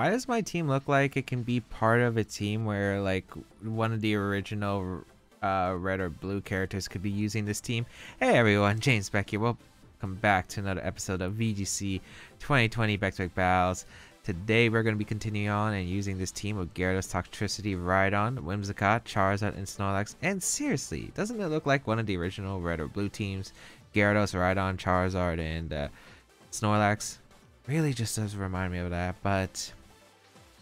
Why does my team look like it can be part of a team where like one of the original red or blue characters could be using this team? Hey everyone, James back here. Welcome back to another episode of VGC 2020 Back-to-Back Battles. Today we're going to be continuing on and using this team of Gyarados, Toxtricity, Rhydon, Whimsicott, Charizard, and Snorlax. And seriously, doesn't it look like one of the original red or blue teams? Gyarados, Rhydon, Charizard, and Snorlax. Really just does remind me of that, but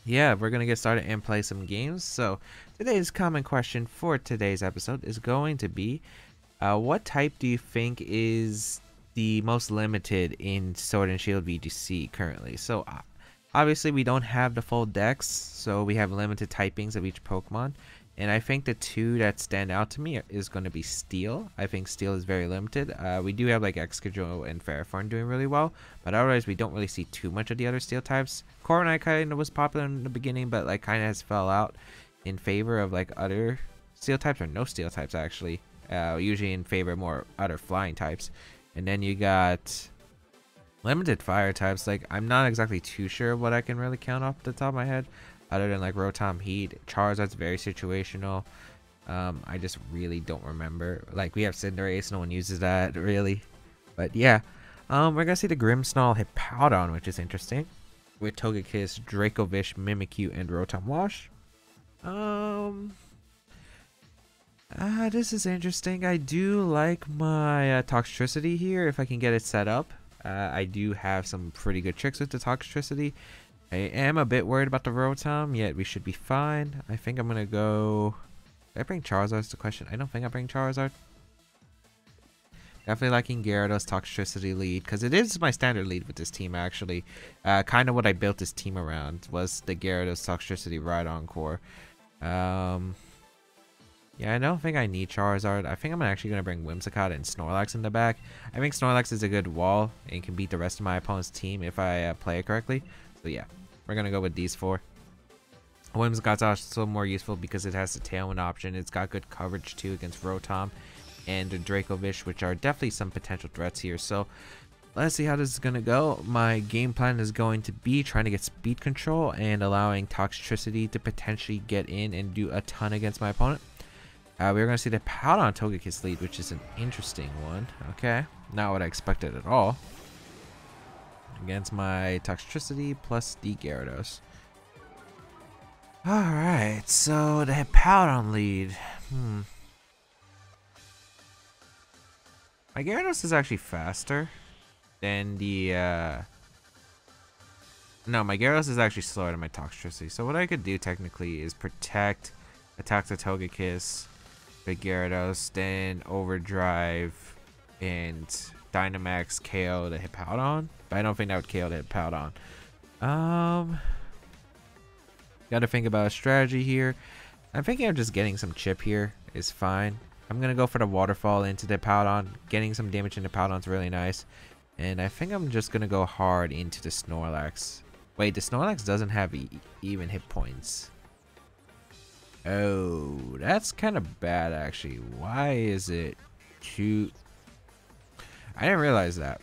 yeah, we're gonna get started and play some games. So today's common question for today's episode is going to be, what type do you think is the most limited in Sword and Shield VGC currently? So obviously we don't have the full decks, so we have limited typings of each Pokemon. And I think the two that stand out to me is going to be Steel. I think Steel is very limited. We do have like Excadrill and Ferrothorn doing really well, but otherwise we don't really see too much of the other Steel types. Corviknight kind of was popular in the beginning, but like kind of has fell out in favor of like other Steel types, or no Steel types actually. Usually in favor of more other flying types. And then you got limited fire types. Like I'm not exactly too sure what I can really count off the top of my head. Other than like Rotom, Heat, Charizard's very situational. I just really don't remember. Like we have Cinderace, no one uses that really. But yeah, we're gonna see the Grimmsnarl Hippowdon, which is interesting, with Togekiss, Dracovish, Mimikyu, and Rotom Wash. This is interesting. I do like my Toxtricity here if I can get it set up. I do have some pretty good tricks with the Toxtricity. I am a bit worried about the Rotom, yet we should be fine. I think I'm going to go... Did I bring Charizard is the question. I don't think I bring Charizard. Definitely liking Gyarados Toxtricity lead, because it is my standard lead with this team actually. Kind of what I built this team around was the Gyarados Toxtricity Rhydon core. Yeah, I don't think I need Charizard. I think I'm actually going to bring Whimsicott and Snorlax in the back. I think Snorlax is a good wall and can beat the rest of my opponent's team if I play it correctly. So yeah, we're going to go with these four. Whimsicott's also more useful because it has the Tailwind option. It's got good coverage too against Rotom and Dracovish, which are definitely some potential threats here. So let's see how this is going to go. My game plan is going to be trying to get speed control and allowing Toxtricity to potentially get in and do a ton against my opponent. We're going to see the Hippowdon Togekiss lead, which is an interesting one. Okay, not what I expected at all. Against my Toxtricity plus the Gyarados. Alright, so the Hippowdon lead. My Gyarados is actually faster than the... No, my Gyarados is actually slower than my Toxtricity. So what I could do technically is protect, attack the Togekiss, the Gyarados, then Overdrive, and Dynamax KO the Hippowdon. But I don't think that would KO the Hippowdon. Gotta think about a strategy here. I'm thinking of just getting some chip here is fine. I'm gonna go for the waterfall into the Hippowdon. Getting some damage into Hippowdon is really nice. And I think I'm just gonna go hard into the Snorlax. Wait, the Snorlax doesn't have even hit points. Oh, that's kind of bad actually. Why is it too... I didn't realize that.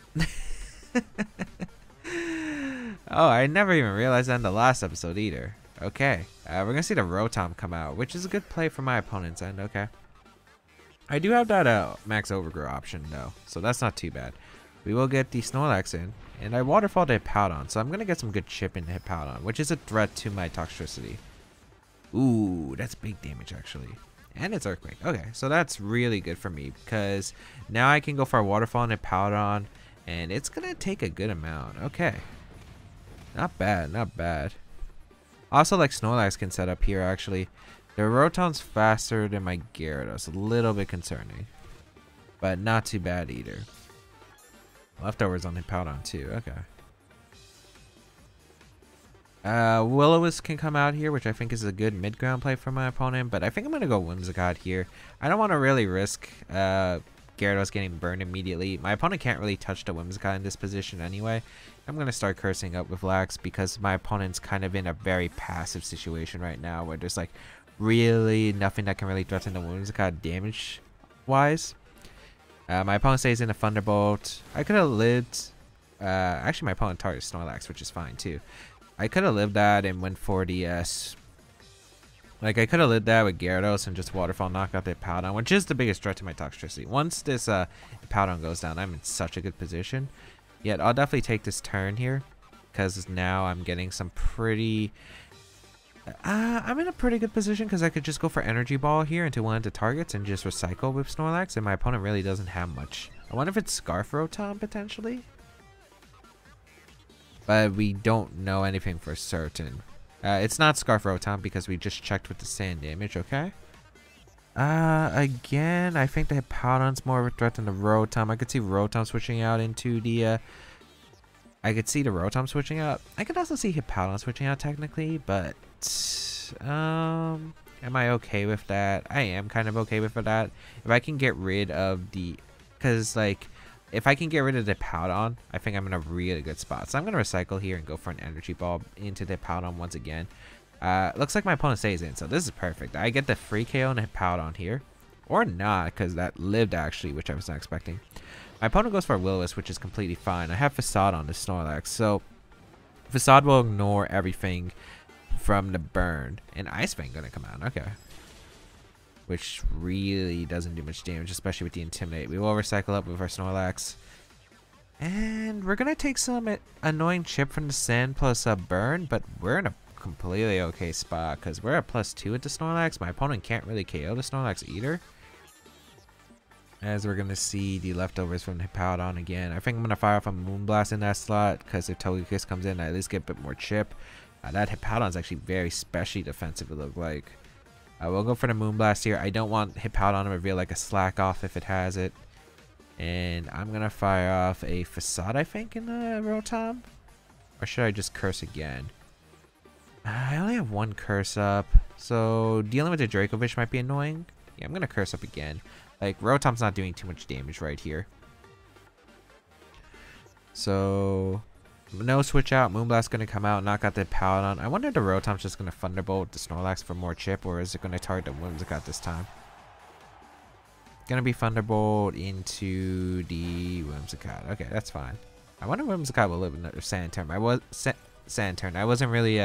Oh, I never even realized that in the last episode either. Okay, we're gonna see the Rotom come out, which is a good play for my opponent's end. Okay, I do have that max overgrow option though, so that's not too bad. We will get the Snorlax in, and I waterfall the Hippowdon, so I'm gonna get some good chip in the Hippowdon, which is a threat to my Toxtricity. Ooh, that's big damage actually. And it's Earthquake. Okay, so that's really good for me because now I can go for a waterfall and a Hippowdon, and it's gonna take a good amount. Okay, not bad, not bad. Also, like Snorlax can set up here actually. The Rotom's faster than my Gyarados, a little bit concerning, but not too bad either. Leftovers on the Hippowdon too. Okay. Will-O-Wisp can come out here, which I think is a good mid-ground play for my opponent, but I think I'm going to go Whimsicott here. I don't want to really risk Gyarados getting burned immediately. My opponent can't really touch the Whimsicott in this position anyway. I'm going to start cursing up with Lax because my opponent's kind of in a very passive situation right now where there's like really nothing that can really threaten the Whimsicott damage-wise. My opponent stays in a Thunderbolt. I could have lived... actually, my opponent targets Snorlax, which is fine too. I could have lived that and went 4DS. Like, I could have lived that with Gyarados and just Waterfall knock out the Hippowdon, which is the biggest threat to my Toxtricity. Once this Hippowdon goes down, I'm in such a good position. Yet, I'll definitely take this turn here, because now I'm getting some pretty... I'm in a pretty good position because I could just go for Energy Ball here into one of the targets and just recycle with Snorlax, and my opponent really doesn't have much. I wonder if it's Scarf Rotom, potentially? But we don't know anything for certain. It's not Scarf Rotom because we just checked with the sand damage, okay? Again, I think the Hippowdon's more of a threat than the Rotom. I could see Rotom switching out into the, I could see the Rotom switching out. I could also see Hippowdon switching out technically, but, am I okay with that? I am kind of okay with that. If I can get rid of the, because, like, if I can get rid of the Hippowdon, I think I'm in a really good spot. So I'm going to recycle here and go for an Energy Ball into the Hippowdon once again. Looks like my opponent stays in, so this is perfect. I get the free KO and Hippowdon here. Or not, because that lived actually, which I was not expecting. My opponent goes for Will-O-Wisp, which is completely fine. I have Facade on the Snorlax, so Facade will ignore everything from the burn. And Ice Fang going to come out, okay. Which really doesn't do much damage, especially with the Intimidate. We will recycle up with our Snorlax. And we're going to take some annoying chip from the Sand plus a burn, but we're in a completely okay spot because we're at +2 with the Snorlax. My opponent can't really KO the Snorlax either. As we're going to see the leftovers from the Hippowdon again. I think I'm going to fire off a Moonblast in that slot because if Togekiss comes in, I at least get a bit more chip. That Hippowdon is actually very specially defensive, it looked like. We'll go for the Moonblast here. I don't want Hippowdon to reveal like a Slack Off if it has it. And I'm going to fire off a Facade, I think, in the Rotom. Or should I just Curse again? I only have one Curse up. So dealing with the Dracovish might be annoying. Yeah, I'm going to Curse up again. Like, Rotom's not doing too much damage right here. So... no switch out. Moonblast going to come out, knock out the Hippowdon. I wonder if the Rotom's just going to Thunderbolt the Snorlax for more chip, or is it going to target the Whimsicott this time? Going to be Thunderbolt into the Whimsicott. Okay, that's fine. I wonder if Whimsicott will live another Sand turn. Sand turn. I wasn't really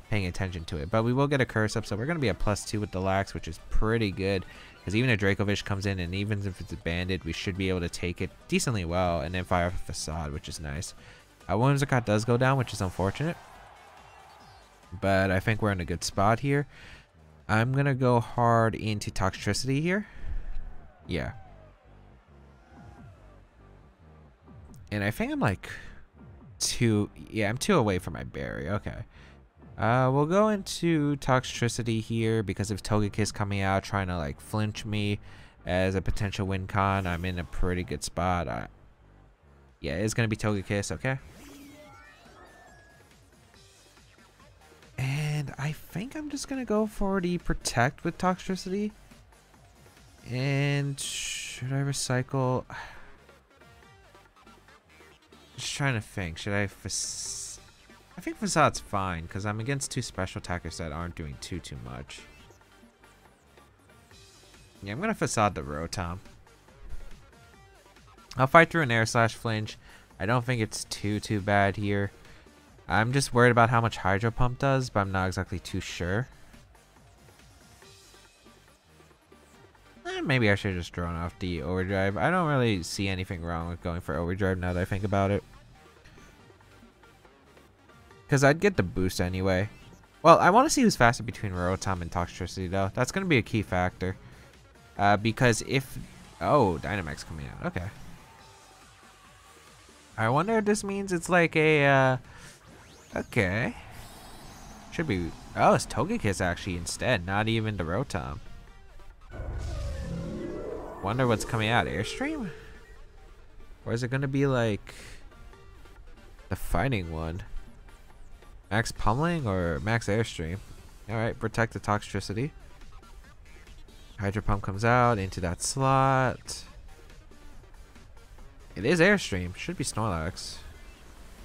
paying attention to it, but we will get a Curse up, so we're going to be a +2 with the Lax, which is pretty good. Because even if Dracovish comes in, and even if it's a Bandit, we should be able to take it decently well, and then fire off a Facade, which is nice. Whimsicott does go down, which is unfortunate. But I think we're in a good spot here. I'm going to go hard into Toxtricity here. Yeah. And I think I'm like 2... yeah, I'm 2 away from my berry. Okay. We'll go into Toxtricity here because if Togekiss coming out trying to like flinch me as a potential win con, I'm in a pretty good spot. Yeah, it's going to be Togekiss, okay? And I think I'm just going to go for the Protect with Toxtricity. And should I recycle? Just trying to think. Should I... I think Facade's fine because I'm against 2 special attackers that aren't doing too much. Yeah, I'm going to Facade the Rotom. I'll fight through an Air Slash Flinch. I don't think it's too bad here. I'm just worried about how much Hydro Pump does, but I'm not exactly too sure. Maybe I should have just drawn off the Overdrive. I don't really see anything wrong with going for Overdrive now that I think about it. Because I'd get the boost anyway. Well, I want to see who's faster between Rotom and Toxtricity though. That's going to be a key factor. Because if... oh, Dynamax coming out. Okay. I wonder if this means it's like a... okay. Should be... oh, it's Togekiss actually instead. Not even the Rotom. Wonder what's coming out. Airstream? Or is it going to be like... the fighting one? Max Pummeling or Max Airstream? Alright, protect the Toxtricity. Hydro Pump comes out into that slot. It is Airstream. Should be Snorlax.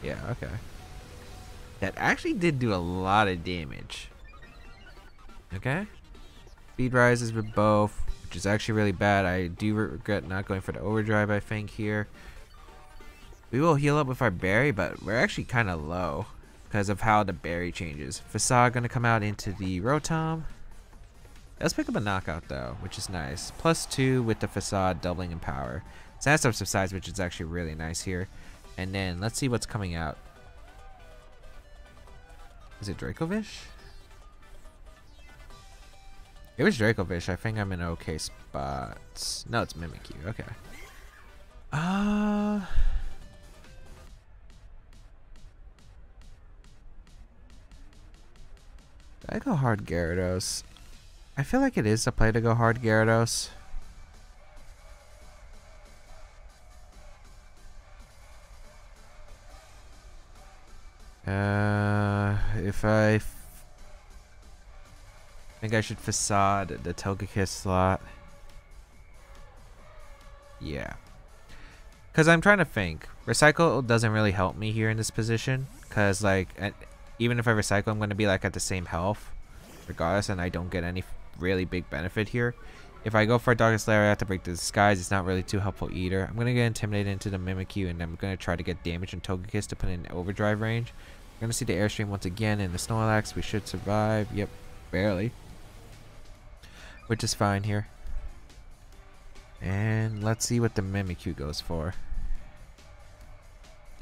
Yeah, okay. That actually did do a lot of damage. Okay. Speed rises with both, which is actually really bad. I do regret not going for the Overdrive, I think, here. We will heal up with our berry, but we're actually kind of low. because of how the berry changes. Facade gonna come out into the Rotom. Let's pick up a knockout though, which is nice. +2 with the Facade doubling in power. Sandstorm subsides, which is actually really nice here. And then let's see what's coming out. Is it Dracovish? It was Dracovish. I think I'm in an okay spot. No, it's Mimikyu. Okay. I go hard Gyarados. I feel like it is the play to go hard Gyarados. If I think I should Facade the Togekiss slot. Yeah. Because I'm trying to think. Recycle doesn't really help me here in this position. Because, like, even if I recycle, I'm going to be, like, at the same health. Regardless, and I don't get any really big benefit here. If I go for a Darkest Lair, I have to break the disguise. It's not really too helpful either. I'm going to get Intimidated into the Mimikyu, and I'm going to try to get damage on Togekiss to put in overdrive range. We're going to see the Airstream once again in the Snorlax. We should survive. Yep, barely. Which is fine here. And let's see what the Mimikyu goes for.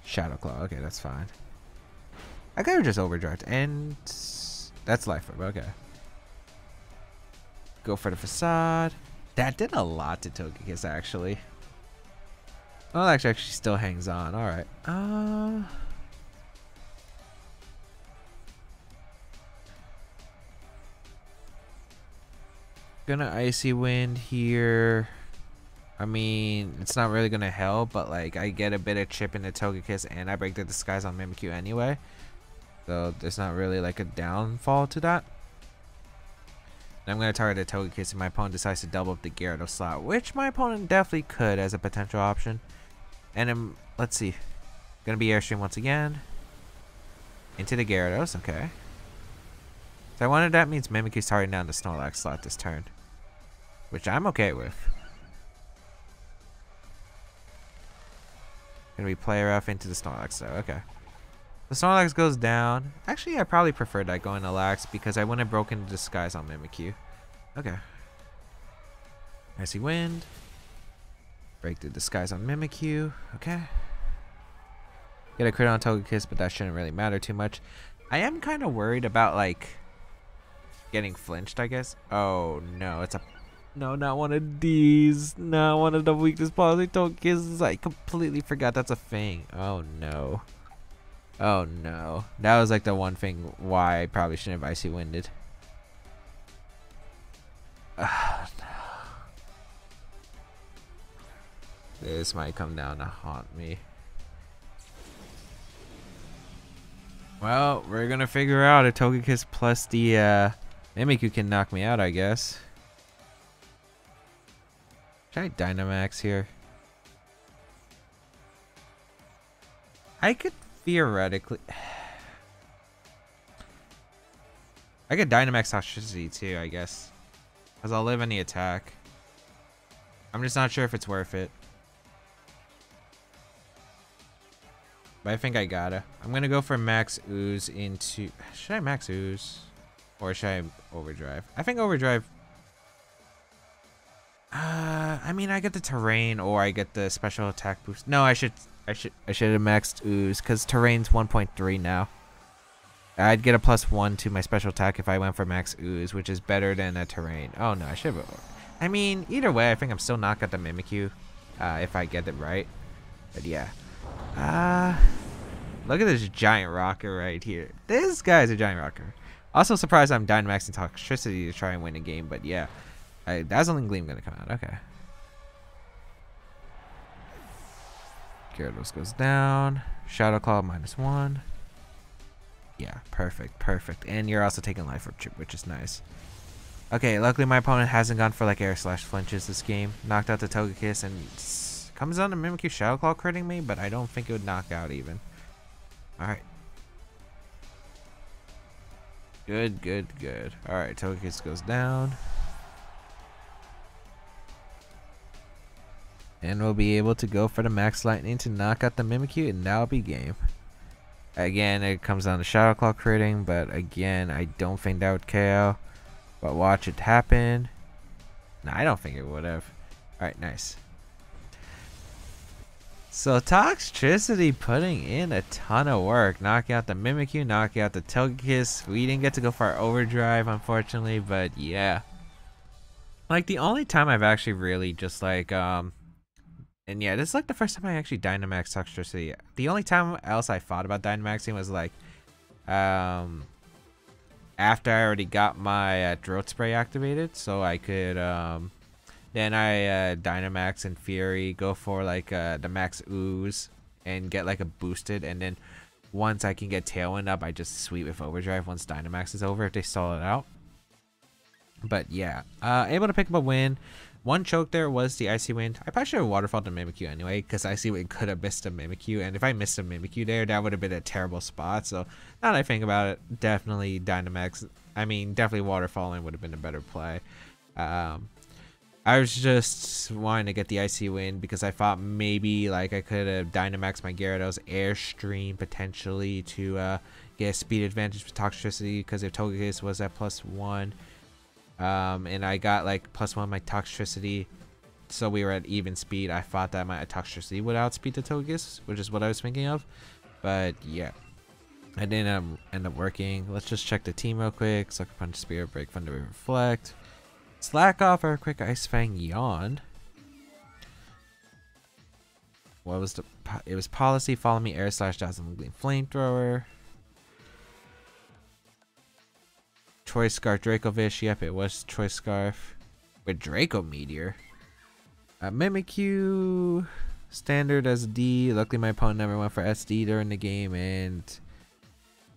Shadow Claw. Okay, that's fine. I gotta just overdrive. And that's Life Orb. Okay. Go for the Facade. That did a lot to Togekiss, actually. Well, actually still hangs on. Alright. Gonna Icy Wind here. I mean, it's not really gonna help, but like I get a bit of chip in the Togekiss and I break the disguise on Mimikyu anyway. So there's not really like a downfall to that. And I'm gonna target the Togekiss and my opponent decides to double up the Gyarados slot, which my opponent definitely could as a potential option. And then let's see. Gonna be Airstream once again. Into the Gyarados, okay. So I wonder if that means Mimikyu's targeting down the Snorlax slot this turn. Which I'm okay with. Gonna be Play Rough into the Snorlax though, okay. The Snorlax goes down. Actually, I probably prefer that going to Lax because I wouldn't have broken the disguise on Mimikyu. Okay. Icy Wind. Break the disguise on Mimikyu. Okay. Get a crit on Togekiss, but that shouldn't really matter too much. I am kind of worried about, like, getting flinched, I guess. Oh, no. It's a... No, not one of these. Not one of the weakness policy Togekiss. I completely forgot that's a thing. Oh, no. Oh, no. That was, like, the one thing why I probably shouldn't have Icy Winded. No. This might come down to haunt me. Well, we're gonna figure out if Togekiss plus the Mimikyu can knock me out, I guess. Should I Dynamax here? I could theoretically... I could Dynamax Toxicity too, I guess. Because I'll live any attack. I'm just not sure if it's worth it. But I think I gotta. I'm gonna go for Max Ooze into... Should I Max Ooze? Or should I Overdrive? I think Overdrive... I mean, I get the Terrain or I get the special attack boost. No, I should have maxed Ooze because Terrain's 1.3 now. I'd get a +1 to my special attack if I went for Max Ooze, which is better than a Terrain. Oh no, I should have... I mean, either way, I think I'm still not got the Mimikyu if I get it right. But yeah. Look at this giant rocker right here. This guy's a giant rocker. Also surprised I'm Dynamaxing Toxicity to try and win a game, but yeah. Dazzling Gleam gonna come out. Okay. Gyarados goes down. Shadow Claw -1. Yeah, perfect, perfect. And you're also taking Life Orb Chip, which is nice. Okay, luckily my opponent hasn't gone for like air slash flinches this game. Knocked out the Togekiss and comes down to Mimikyu Shadow Claw critting me, but I don't think it would knock out even. Alright. Good, good, good. Alright, Togekiss goes down. And we'll be able to go for the Max Lightning to knock out the Mimikyu, and that'll be game. Again, it comes down to Shadow Claw critting, but again, I don't think that would KO. But watch it happen. No, I don't think it would have. Alright, nice. So Toxtricity putting in a ton of work, knocking out the Mimikyu, knocking out the Togekiss. We didn't get to go for our overdrive, unfortunately, but yeah. Like, the only time I've actually really just like, and yeah, this is like the first time I actually Dynamax Toxtricity. The only time else I thought about Dynamaxing was like, after I already got my Throat Spray activated, so I could, then I Dynamax and Fury, go for like the Max Ooze, and get like a boosted, and then once I can get Tailwind up, I just sweep with Overdrive once Dynamax is over if they stall it out. But yeah, able to pick up a win. One choke there was the Icy Wind. I probably should have Waterfalled the Mimikyu anyway, because Icy Wind could have missed a Mimikyu, and if I missed a Mimikyu there, that would have been a terrible spot. So now that I think about it, definitely Dynamax. I mean, definitely Waterfalling would have been a better play. I was just wanting to get the Icy Wind because I thought maybe like I could have Dynamaxed my Gyarados Airstream potentially to get a speed advantage with Toxtricity, because if Togekiss was at +1. And I got like +1 my Toxtricity, so we were at even speed. I thought that my Toxtricity would outspeed the Togekiss, which is what I was thinking of. But yeah, I didn't end up working. Let's just check the team real quick. Sucker Punch, Spirit Break, Thunder Wave, Reflect, Slack Off, Earthquake, Ice Fang, Yawn. What was it was Policy, Follow Me, Air Slash, Dazzling Gleam, Flamethrower. Choice Scarf, Dracovish. Yep, it was Choice Scarf with Draco Meteor. Mimikyu, standard as D. Luckily, my opponent never went for SD during the game, and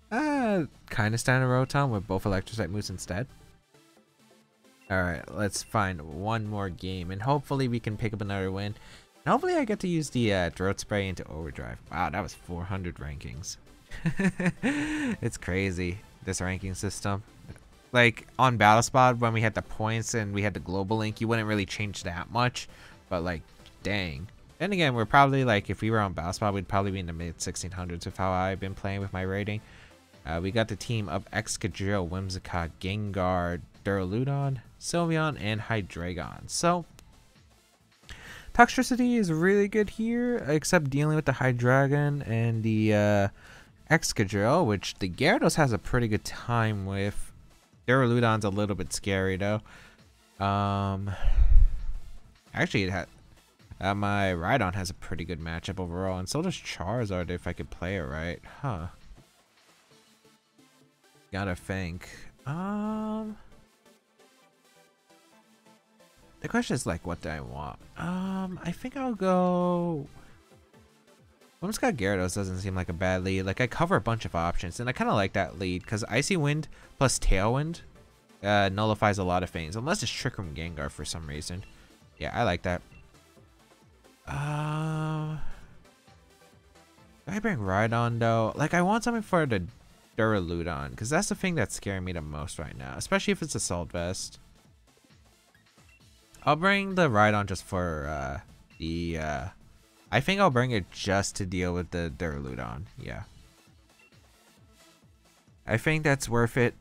kind of standard Rotom with both Electrocyte moves instead. All right, let's find one more game, and hopefully we can pick up another win. And hopefully, I get to use the Throat Spray into Overdrive. Wow, that was 400 rankings. It's crazy, this ranking system. Like on Battlespot, when we had the points and we had the global link, you wouldn't really change that much, but like, dang. Then again, we're probably like, if we were on Battlespot, we'd probably be in the mid 1600s with how I've been playing with my rating. We got the team of Excadrill, Whimsicott, Gengar, Duraludon, Sylveon, and Hydreigon. So Toxtricity is really good here, except dealing with the Hydreigon and the Excadrill, which the Gyarados has a pretty good time with. Duraludon's a little bit scary though. Actually, it had my Rhydon has a pretty good matchup overall, and so does Charizard if I could play it right. Huh. Gotta think. The question is like, what do I want? I think I'll go. Whimsicott Gyarados doesn't seem like a bad lead. Like, I cover a bunch of options, and I kind of like that lead because Icy Wind plus Tailwind nullifies a lot of things, unless it's Trick Room Gengar for some reason. Yeah, I like that. Do I bring Rhydon though? Like, I want something for the Duraludon, because that's the thing that's scaring me the most right now, especially if it's Assault Vest. I'll bring the Rhydon just for I think I'll bring it just to deal with the Duraludon. Yeah. I think that's worth it.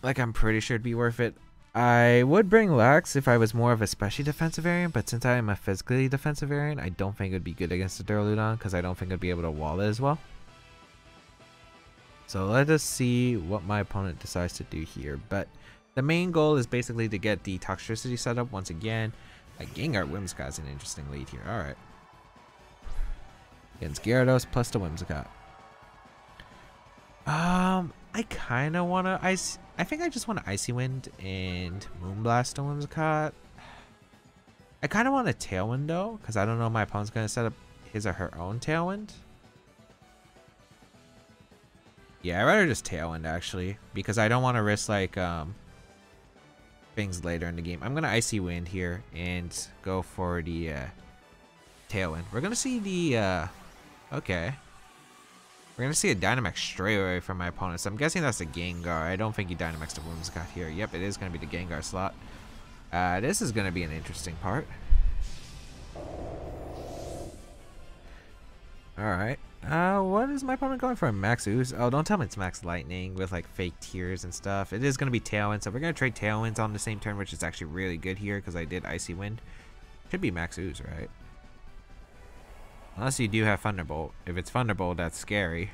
Like, I'm pretty sure it'd be worth it. I would bring Lax if I was more of a specially defensive variant, but since I am a physically defensive variant, I don't think it would be good against the Duraludon, because I don't think I'd be able to wall it as well. So let us see what my opponent decides to do here. But the main goal is basically to get the Toxtricity set up once again. Gengar Whimsicott is an interesting lead here. Alright. Against Gyarados plus the Whimsicott. I kind of want to I think I just want to Icy Wind and Moonblast the Whimsicott. I kind of want a Tailwind though, because I don't know if my opponent's going to set up his or her own Tailwind. Yeah, I'd rather just Tailwind actually, because I don't want to risk like things later in the game. I'm going to Icy Wind here and go for the Tailwind. We're going to see the okay. We're going to see a Dynamax straight away from my opponent. So I'm guessing that's a Gengar. I don't think he Dynamaxed the Whimsicott here. Yep, it is going to be the Gengar slot. This is going to be an interesting part. Alright. What is my opponent going for? Max Ooze? Oh, don't tell me it's Max Lightning with like fake tears and stuff. It is going to be Tailwind, so we're going to trade Tailwinds on the same turn, which is actually really good here because I did Icy Wind. Should be Max Ooze, right? Unless you do have Thunderbolt. If it's Thunderbolt, that's scary.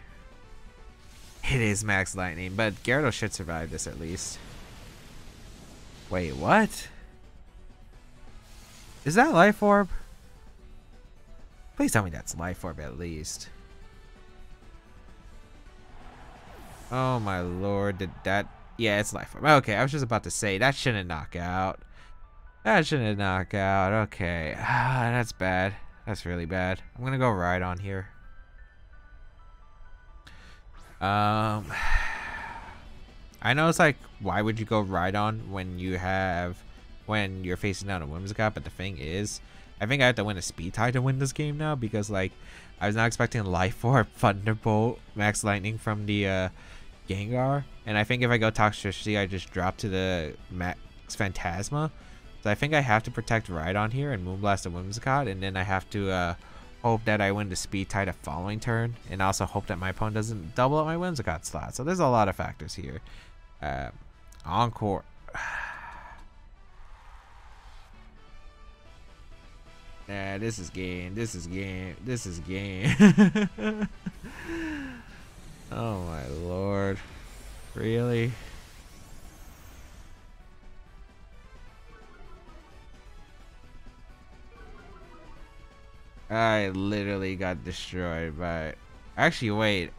It is Max Lightning, but Gyarados should survive this at least. Wait, what? Is that Life Orb? Please tell me that's Life Orb at least. Oh my lord, did that... Yeah, it's Life Orb. Okay, I was just about to say, that shouldn't knock out. That shouldn't knock out. Okay, that's bad. That's really bad. I'm gonna go Rhydon here. I know it's like, why would you go Rhydon when you're facing down a Whimsicott, but the thing is, I think I have to win a Speed tie to win this game now, because like, I was not expecting Life Orb, Thunderbolt, Max Lightning from the Gengar, and I think if I go Toxtricity, I just drop to the Max Phantasma. So I think I have to protect Rhydon here and Moonblast the Whimsicott, and then I have to hope that I win the Speed tie the following turn, and also hope that my opponent doesn't double up my Whimsicott slot. So there's a lot of factors here. Encore. Yeah, this is game. This is game. This is game. Oh my lord. Really? I literally got destroyed by... Actually, wait.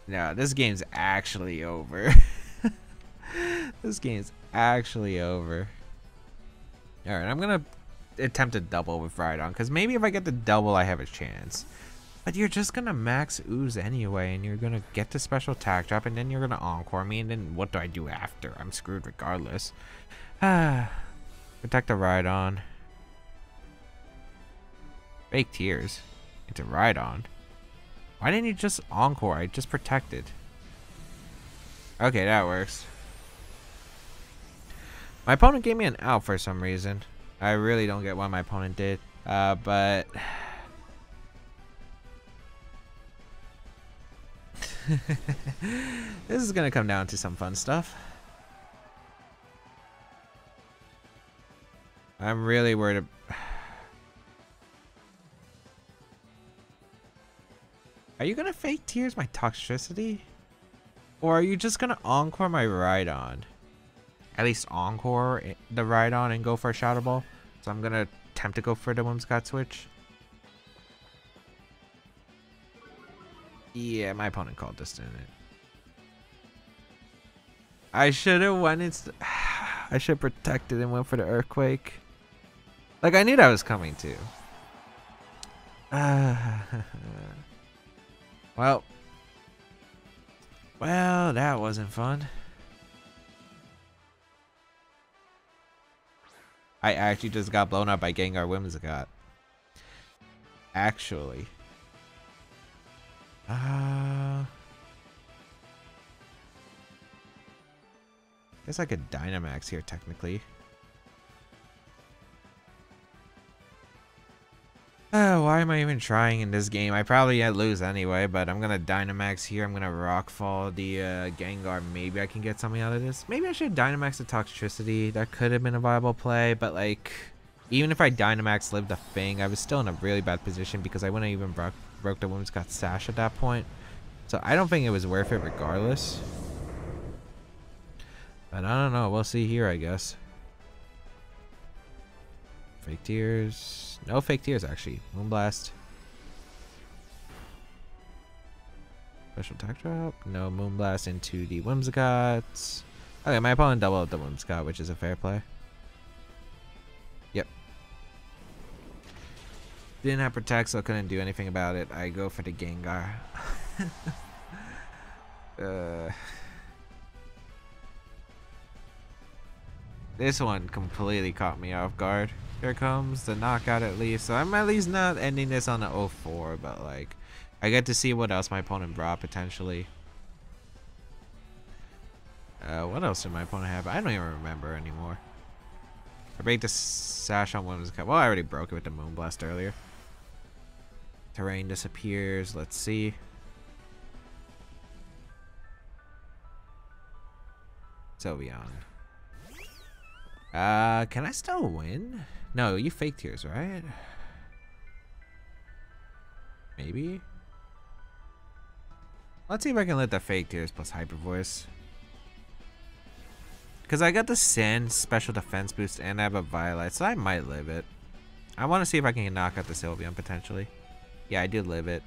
No, this game's actually over. This game's actually over. Alright, I'm gonna attempt a double with Rhydon, because maybe if I get the double, I have a chance. But you're just gonna Max Ooze anyway, and you're gonna get the special attack drop, and then you're gonna Encore me, and then what do I do after? I'm screwed regardless. Protect the Rhydon. Fake Tears into Rhydon. Why didn't you just Encore? I just protected. Okay, that works. My opponent gave me an out for some reason. I really don't get what my opponent did. But... this is gonna come down to some fun stuff. I'm really worried. Are you gonna fake Tears my Toxtricity? Or are you just gonna Encore my Rhydon? At least Encore the Rhydon and go for a Shadow Ball. So I'm gonna attempt to go for the Whimsicott switch. Yeah, my opponent called this, didn't it? I should have went I should have protected and went for the Earthquake. Like, I knew that was coming too. Well, that wasn't fun. I actually just got blown up by Gengar Whimsicott. Actually. Guess I could Dynamax here technically. Why am I even trying in this game? I probably lose anyway, but I'm gonna Dynamax here. I'm gonna Rockfall the Gengar. Maybe I can get something out of this. Maybe I should Dynamax the Toxtricity. That could have been a viable play, but like, even if I Dynamax lived the thing, I was still in a really bad position because I wouldn't even broke the Whimsicott Sash at that point. So I don't think it was worth it regardless. But I don't know. We'll see here, I guess. Fake Tears. No Fake Tears, actually. Moonblast. Special attack drop. No Moonblast into the Whimsicott. Okay, my opponent doubled up the Whimsicott, which is a fair play. Yep. Didn't have Protect, so couldn't do anything about it. I go for the Gengar. This one completely caught me off guard. Here comes the knockout at least. So I'm at least not ending this on the 0-4, but like, I get to see what else my opponent brought potentially. What else did my opponent have? I don't even remember anymore. I break the Sash on Whimsicott. Well, I already broke it with the Moonblast earlier. Terrain disappears. Let's see. Sylveon. Can I still win? No, you fake tears, right? Maybe? Let's see if I can let the fake tears plus hyper voice. Because I got the Sand special defense boost and I have a Violet, so I might live it. I want to see if I can knock out the Sylveon potentially. Yeah, I did live it.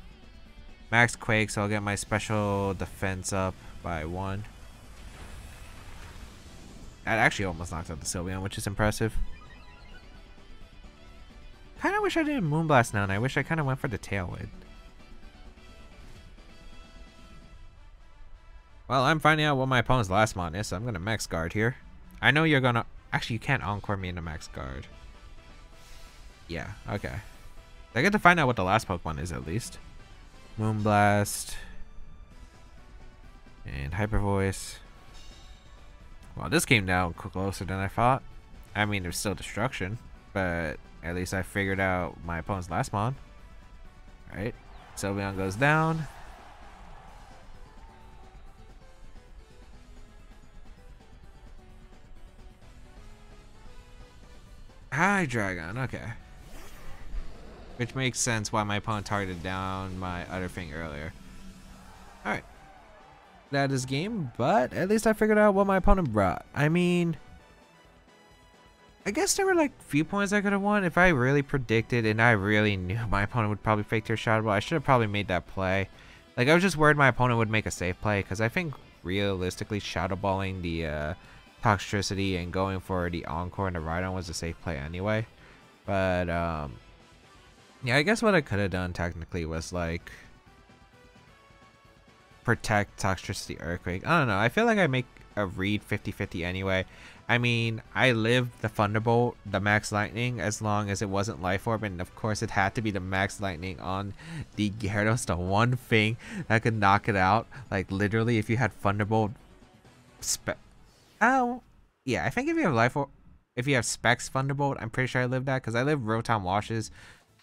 Max Quake, so I'll get my special defense up by 1. That actually almost knocked out the Sylveon, which is impressive. Kinda wish I did Moonblast now, and I wish I kinda went for the Tailwind. Well, I'm finding out what my opponent's last mon is, so I'm gonna Max Guard here. I know you're gonna... Actually, you can't Encore me into Max Guard. Yeah, okay. I get to find out what the last Pokemon is, at least. Moonblast. And Hyper Voice. Well, this came down closer than I thought. I mean, there's still destruction, but at least I figured out my opponent's last mon. Alright, Sylveon goes down. Hydreigon, okay. Which makes sense why my opponent targeted down my other thing earlier. Alright. That is game, but at least I figured out what my opponent brought. I mean, I guess there were like few points I could have won if I really predicted and I really knew my opponent would probably fake their Shadow Ball. I should have probably made that play. Like, I was just worried my opponent would make a safe play because I think realistically Shadow Balling the Toxtricity and going for the Encore and the Rhydon was a safe play anyway. But yeah, I guess what I could have done technically was like protect Toxtricity Earthquake. I don't know. I feel like I make a read 50-50 anyway. I mean, I lived the Thunderbolt, the Max Lightning, as long as it wasn't Life Orb, and of course it had to be the Max Lightning on the Gyarados, the one thing that could knock it out. Like, literally, if you had Thunderbolt... yeah, I think if you have Life Orb... If you have Specs Thunderbolt, I'm pretty sure I lived that, because I lived Rotom Washes,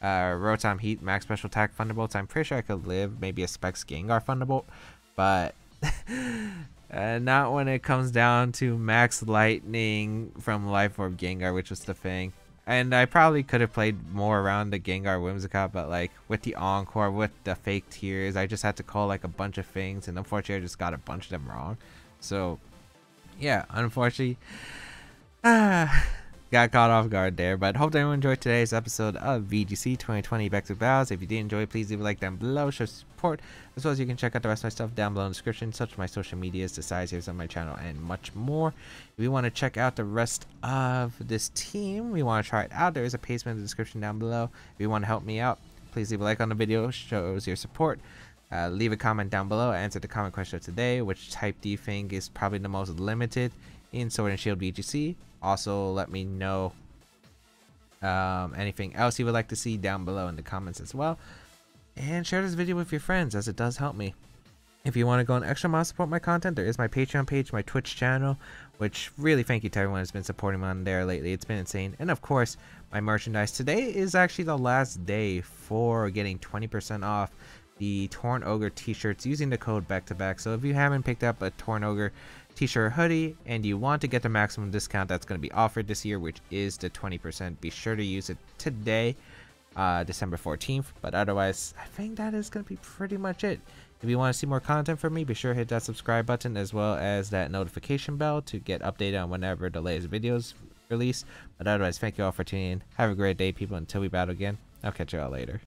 Rotom Heat, Max Special Attack Thunderbolts. I'm pretty sure I could live maybe a Specs Gengar Thunderbolt, but not when it comes down to Max Lightning from Life Orb Gengar, which was the thing. And I probably could have played more around the Gengar Whimsicott, but like with the Encore, with the fake tears, I just had to call like a bunch of things, and unfortunately I just got a bunch of them wrong. So yeah, unfortunately, got caught off guard there, but hope everyone enjoyed today's episode of VGC 2020 Back to Battles. If you did enjoy, please leave a like down below, show support, as well as you can check out the rest of my stuff down below in the description, such as my social medias, the size here on my channel, and much more. If you want to check out the rest of this team, we want to try it out, there is a placement in the description down below. If you want to help me out, please leave a like on the video, shows your support. Leave a comment down below, answer the comment question of today. Which type do you think is probably the most limited in Sword and Shield VGC? Also, let me know anything else you would like to see down below in the comments as well. And share this video with your friends, as it does help me. If you want to go an extra mile support my content, there is my Patreon page, my Twitch channel, which really thank you to everyone who's been supporting me on there lately. It's been insane. And of course, my merchandise. Today is actually the last day for getting 20% off the Torn Ogre t-shirts using the code BACK2BACK. So if you haven't picked up a Torn Ogre t-shirt or hoodie and you want to get the maximum discount that's going to be offered this year, which is the 20%, be sure to use it today, December 14th. But otherwise, I think that is going to be pretty much it. If you want to see more content from me, be sure to hit that subscribe button as well as that notification bell to get updated on whenever the latest videos release. But otherwise, thank you all for tuning in. Have a great day, people. Until we battle again, I'll catch you all later.